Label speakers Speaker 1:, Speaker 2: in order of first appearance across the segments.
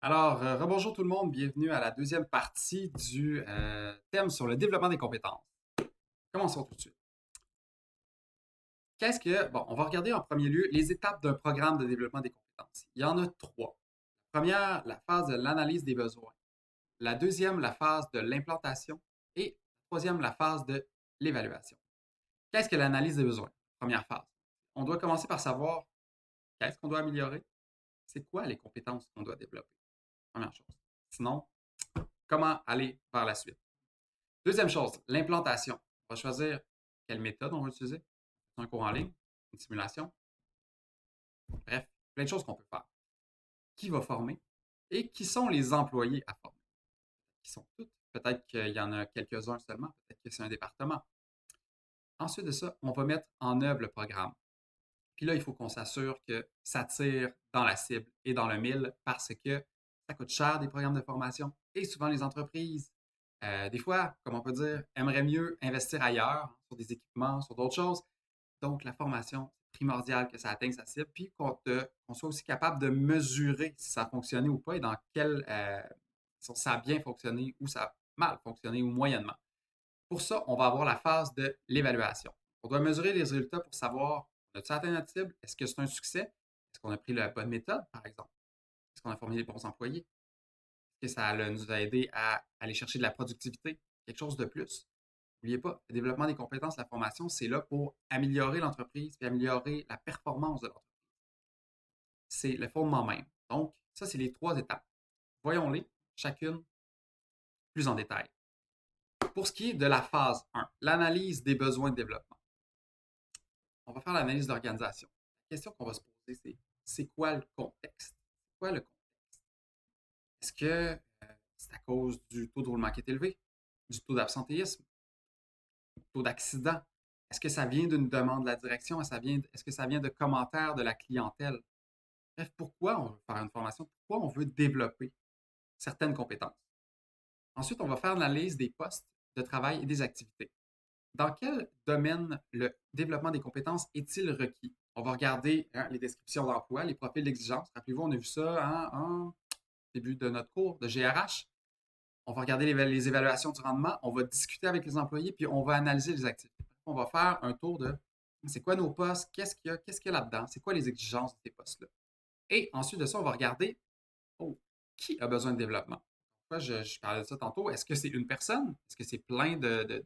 Speaker 1: Alors, rebonjour tout le monde, bienvenue à la deuxième partie du thème sur le développement des compétences. Commençons tout de suite. Bon, on va regarder en premier lieu les étapes d'un programme de développement des compétences. Il y en a trois. La première, la phase de l'analyse des besoins. La deuxième, la phase de l'implantation. Et la troisième, la phase de l'évaluation. Qu'est-ce que l'analyse des besoins? Première phase. On doit commencer par savoir qu'est-ce qu'on doit améliorer, c'est quoi les compétences qu'on doit développer. Première chose. Sinon, comment aller par la suite? Deuxième chose, l'implantation. On va choisir quelle méthode on va utiliser. Un cours en ligne, une simulation, bref, plein de choses qu'on peut faire. Qui va former et qui sont les employés à former? Qui sont toutes? Peut-être qu'il y en a quelques-uns seulement, peut-être que c'est un département. Ensuite de ça, on va mettre en œuvre le programme. Puis là, il faut qu'on s'assure que ça tire dans la cible et dans le mille parce que ça coûte cher des programmes de formation et souvent les entreprises, des fois, comme on peut dire, aimeraient mieux investir ailleurs, sur des équipements, sur d'autres choses. Donc, la formation, c'est primordial que ça atteigne sa cible, puis qu'on soit aussi capable de mesurer si ça a fonctionné ou pas et dans quel, si ça a bien fonctionné ou ça a mal fonctionné ou moyennement. Pour ça, on va avoir la phase de l'évaluation. On doit mesurer les résultats pour savoir, a-t-il atteint notre cible? Est-ce que c'est un succès? Est-ce qu'on a pris la bonne méthode, par exemple? Est-ce qu'on a formé les bons employés? Est-ce que ça nous a aidé à aller chercher de la productivité? Quelque chose de plus? N'oubliez pas, le développement des compétences, la formation, c'est là pour améliorer l'entreprise et améliorer la performance de l'entreprise. C'est le fondement même. Donc, ça, c'est les trois étapes. Voyons-les, chacune plus en détail. Pour ce qui est de la phase 1, l'analyse des besoins de développement, on va faire l'analyse d'organisation. La question qu'on va se poser, c'est quoi le contexte? C'est quoi le contexte? Est-ce que c'est à cause du taux de roulement qui est élevé, du taux d'absentéisme, du taux d'accident? Est-ce que ça vient d'une demande de la direction? Est-ce que ça vient de commentaires de la clientèle? Bref, pourquoi on veut faire une formation? Pourquoi on veut développer certaines compétences? Ensuite, on va faire l'analyse des postes de travail et des activités. Dans quel domaine le développement des compétences est-il requis? On va regarder les descriptions d'emploi, les profils d'exigence. Rappelez-vous, on a vu ça en début de notre cours de GRH. On va regarder les évaluations du rendement, on va discuter avec les employés, puis on va analyser les activités. On va faire un tour de c'est quoi nos postes, qu'est-ce qu'il y a là-dedans, c'est quoi les exigences de ces postes-là. Et ensuite de ça, on va regarder oh, qui a besoin de développement. Pourquoi je parlais de ça tantôt? Est-ce que c'est une personne? Est-ce que c'est plein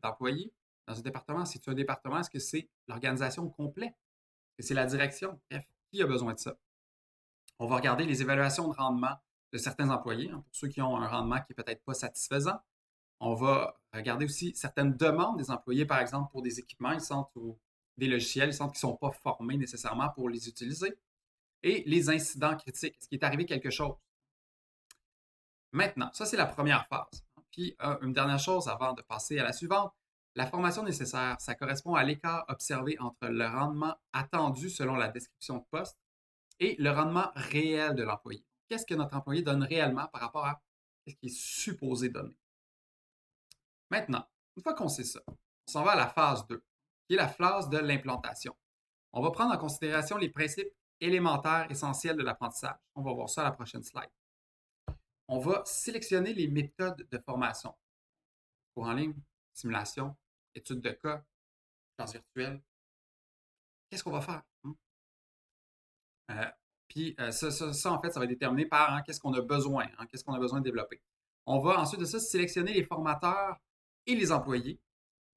Speaker 1: d'employés dans un département? Si c'est un département, est-ce que c'est l'organisation au complet? Est-ce que c'est la direction? Bref, qui a besoin de ça? On va regarder les évaluations de rendement de certains employés, pour ceux qui ont un rendement qui n'est peut-être pas satisfaisant. On va regarder aussi certaines demandes des employés, par exemple, pour des équipements, ils sentent, ou des logiciels, ils sentent qu'ils ne sont pas formés nécessairement pour les utiliser. Et les incidents critiques, est-ce qu'il est arrivé quelque chose? Maintenant, ça, c'est la première phase. Puis, une dernière chose avant de passer à la suivante, la formation nécessaire, ça correspond à l'écart observé entre le rendement attendu selon la description de poste et le rendement réel de l'employé. Qu'est-ce que notre employé donne réellement par rapport à ce qu'il est supposé donner? Maintenant, une fois qu'on sait ça, on s'en va à la phase 2, qui est la phase de l'implantation. On va prendre en considération les principes élémentaires essentiels de l'apprentissage. On va voir ça à la prochaine slide. On va sélectionner les méthodes de formation. Cours en ligne, simulation, études de cas, classe virtuelle. Qu'est-ce qu'on va faire? Euh, Puis en fait, ça va être déterminé par qu'est-ce qu'on a besoin, qu'est-ce qu'on a besoin de développer. On va ensuite de ça sélectionner les formateurs et les employés.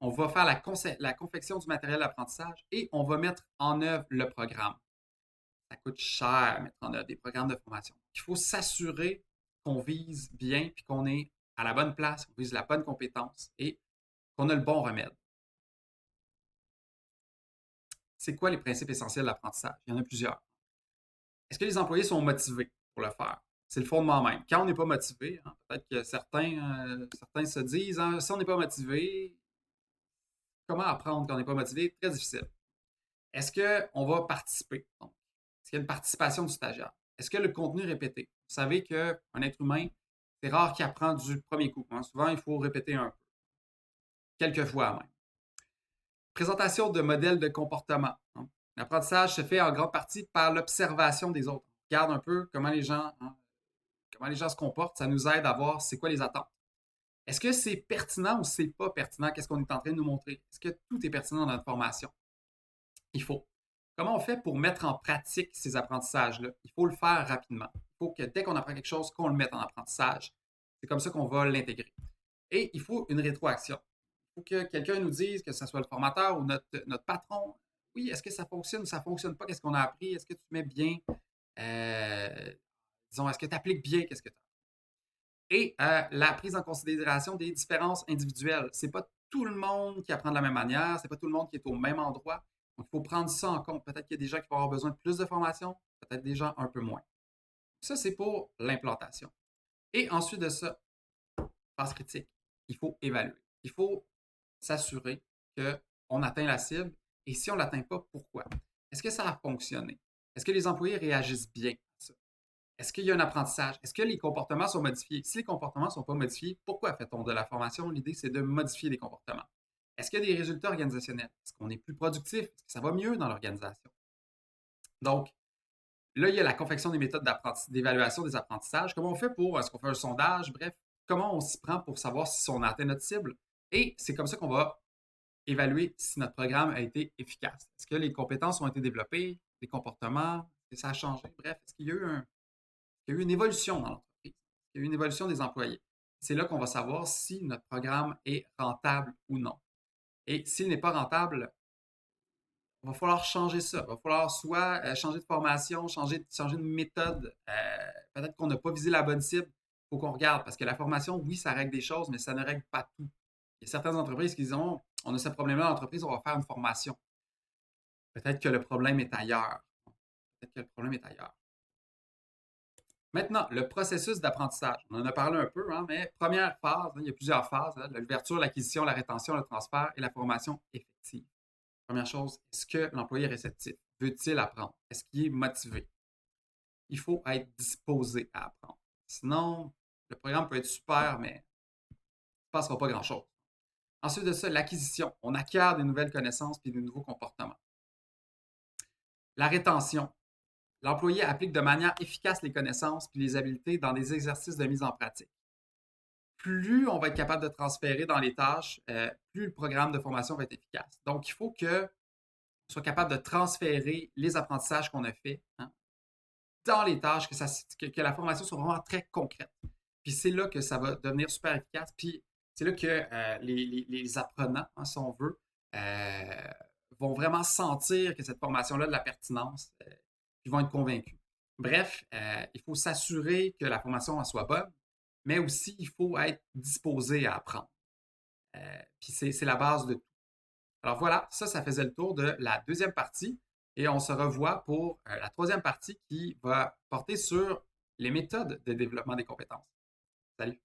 Speaker 1: On va faire la confection du matériel d'apprentissage et on va mettre en œuvre le programme. Ça coûte cher mettre en œuvre des programmes de formation. Il faut s'assurer qu'on vise bien puis qu'on est à la bonne place, qu'on vise la bonne compétence et qu'on a le bon remède. C'est quoi les principes essentiels de l'apprentissage? Il y en a plusieurs. Est-ce que les employés sont motivés pour le faire? C'est le fondement même. Quand on n'est pas motivé, peut-être que certains se disent si on n'est pas motivé, comment apprendre quand on n'est pas motivé? Très difficile. Est-ce qu'on va participer? Donc, est-ce qu'il y a une participation du stagiaire? Est-ce que le contenu est répété? Vous savez qu'un être humain, c'est rare qu'il apprend du premier coup. Souvent, il faut répéter un peu, quelques fois même. Présentation de modèles de comportement. L'apprentissage se fait en grande partie par l'observation des autres. On regarde un peu comment les gens comment les gens se comportent, ça nous aide à voir c'est quoi les attentes. Est-ce que c'est pertinent ou c'est pas pertinent? Qu'est-ce qu'on est en train de nous montrer? Est-ce que tout est pertinent dans notre formation? Il faut. Comment on fait pour mettre en pratique ces apprentissages-là? Il faut le faire rapidement. Il faut que dès qu'on apprend quelque chose, qu'on le mette en apprentissage. C'est comme ça qu'on va l'intégrer. Et il faut une rétroaction. Il faut que quelqu'un nous dise, que ce soit le formateur ou notre patron, oui, est-ce que ça fonctionne ou ça ne fonctionne pas? Qu'est-ce qu'on a appris? Est-ce que tu mets bien, disons, est-ce que tu appliques bien? Qu'est-ce que tu as? Et la prise en considération des différences individuelles. C'est pas tout le monde qui apprend de la même manière, c'est pas tout le monde qui est au même endroit. Donc, il faut prendre ça en compte. Peut-être qu'il y a des gens qui vont avoir besoin de plus de formation, peut-être des gens un peu moins. Ça, c'est pour l'implantation. Et ensuite de ça, phase critique, il faut évaluer. Il faut s'assurer qu'on atteint la cible et si on ne l'atteint pas, pourquoi? Est-ce que ça a fonctionné? Est-ce que les employés réagissent bien à ça? Est-ce qu'il y a un apprentissage? Est-ce que les comportements sont modifiés? Si les comportements ne sont pas modifiés, pourquoi fait-on de la formation? L'idée, c'est de modifier les comportements. Est-ce qu'il y a des résultats organisationnels? Est-ce qu'on est plus productif? Est-ce que ça va mieux dans l'organisation? Donc, là, il y a la confection des méthodes d'évaluation des apprentissages. Comment on fait pour, est-ce qu'on fait un sondage? Bref, comment on s'y prend pour savoir si on a atteint notre cible? Et c'est comme ça qu'on va évaluer si notre programme a été efficace. Est-ce que les compétences ont été développées? Les comportements? Est-ce que ça a changé? Bref, est-ce qu'il y a eu une évolution dans l'entreprise? Est-ce qu'il y a eu une évolution des employés? C'est là qu'on va savoir si notre programme est rentable ou non. Et s'il n'est pas rentable, il va falloir changer ça. Il va falloir soit changer de formation, changer de méthode. Peut-être qu'on n'a pas visé la bonne cible. Il faut qu'on regarde parce que la formation, oui, ça règle des choses, mais ça ne règle pas tout. Il y a certaines entreprises qui disent on a ce problème-là dans l'entreprise, on va faire une formation. Peut-être que le problème est ailleurs. Peut-être que le problème est ailleurs. Maintenant, le processus d'apprentissage. On en a parlé un peu, hein, mais première phase, il y a plusieurs phases, hein, l'ouverture, l'acquisition, la rétention, le transfert et la formation effective. Première chose, est-ce que l'employé est réceptif? Veut-il apprendre? Est-ce qu'il est motivé? Il faut être disposé à apprendre. Sinon, le programme peut être super, mais il ne passera pas grand-chose. Ensuite de ça, l'acquisition. On acquiert des nouvelles connaissances et des nouveaux comportements. La rétention. L'employé applique de manière efficace les connaissances et les habiletés dans des exercices de mise en pratique. Plus on va être capable de transférer dans les tâches, plus le programme de formation va être efficace. Donc, il faut qu'on soit capable de transférer les apprentissages qu'on a faits, hein, dans les tâches, que la formation soit vraiment très concrète. Puis c'est là que ça va devenir super efficace. Puis c'est là que les apprenants, hein, si on veut, vont vraiment sentir que cette formation-là a de la pertinence, puis vont être convaincus. Bref, il faut s'assurer que la formation soit bonne, mais aussi il faut être disposé à apprendre. Puis c'est la base de tout. Alors voilà, ça faisait le tour de la deuxième partie et on se revoit pour la troisième partie qui va porter sur les méthodes de développement des compétences. Salut!